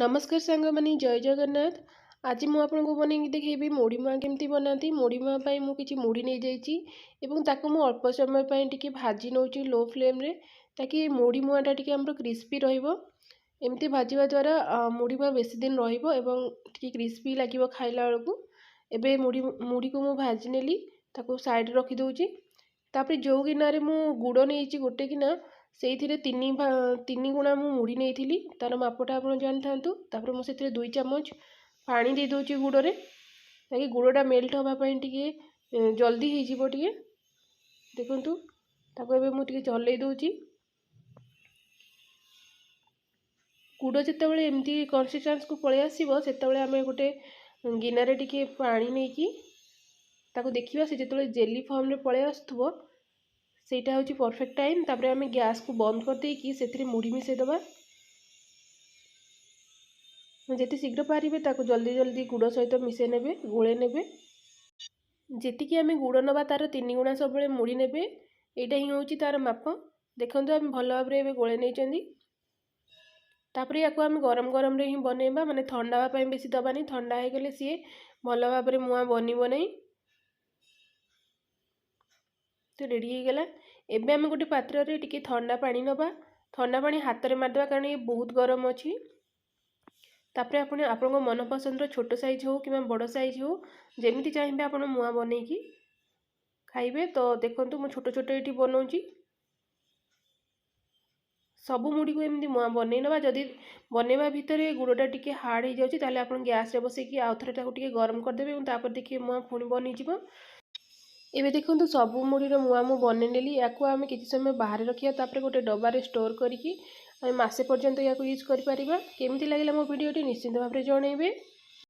नमस्कार सांगमानी जय जगन्नाथ। आज मु आपको बनई देखी मुढ़ी मुआ केमती बनाती। मुढ़ी मुआ मु किसी मुढ़ी नहीं जाइए एवं ताको मु अल्प समय टी भाजी नौ लो फ्लेम रे ताकि मुढ़ी मुआटा टी आम क्रिस्पी रमती भाजवा द्वारा मुढ़ी मुआ बेसी दिन टी क्रिस्पी लगे खाइला बेलू। एबे मुढ़ी मुढ़ी को मु भाजी नेली ताको साइड रखीदे। तापर जो गिना मु गुड़ नहीं गोटे गिना से तीन गुणा मु मुढ़ी नहीं तार मापटा आप जानी था। मुझे 2 चामच पानी दे दूची गुड़े ताकि गुड़टा मेल्ट हाँपाई टे जल्दी हो देखु ताको मुझे चल दूची। गुड़ जिते एमती कंसिस्टेंस को पलि आसो से आम गोटे गिनारे टिके पानी नहीं ताको देखा से जो जेली फॉर्म रे पलि आसुव सेटा हूँ परफेक्ट टाइम। तापर आम गैस को बंद कर देकी से मुढ़ी मिसेदबा। जिते शीघ्र पारे ताको जल्दी जल्दी गुड़ सहित मिसे ने गोले ने जी आम गुड़ नवा तार 3 गुणा सब मुढ़ी ने यहाँ ही हूँ तार माप। देखो आम भल भाव में गोले नहीं तापर या आम गरम गरम रे ही बनइबा माने ठंडा हाँपाई बेसी दबानी। ठंडा हो गले सी भल भाव में मुआ बनब नहीं। तो रेडी हो गला। एबे आम गोटे पात्र रे टिके ठंडा पानी नवा। ठंडा पानी हाथ में मारदेवा कारण ये बहुत गरम अच्छी। तापर आपण मन पसंद छोट साइज हो कि बड़ साइज हो जमी चाहिए आप मुआ बनईकी खाइबे। तो देखो मु छोट छोट ये बनाऊँगी सबू मुढ़ी को एमती मुआ बनई ना। जदि बनवा भितर गुड़टा टी हार्ड हो जाए आप गैस बसैकी आउ थे गरम करदे और देखिए मुआ पुणी बनीज। एबे देखो सबू मुढ़ीर मुआ मु बन नेली या आम कि समय बाहर रखिया तापर गोटे डबारे स्टोर करके आम मासे पर्यंत या यूज कर। केमती लगे मो वीडियोटी निश्चिंत भाव में जनइबे।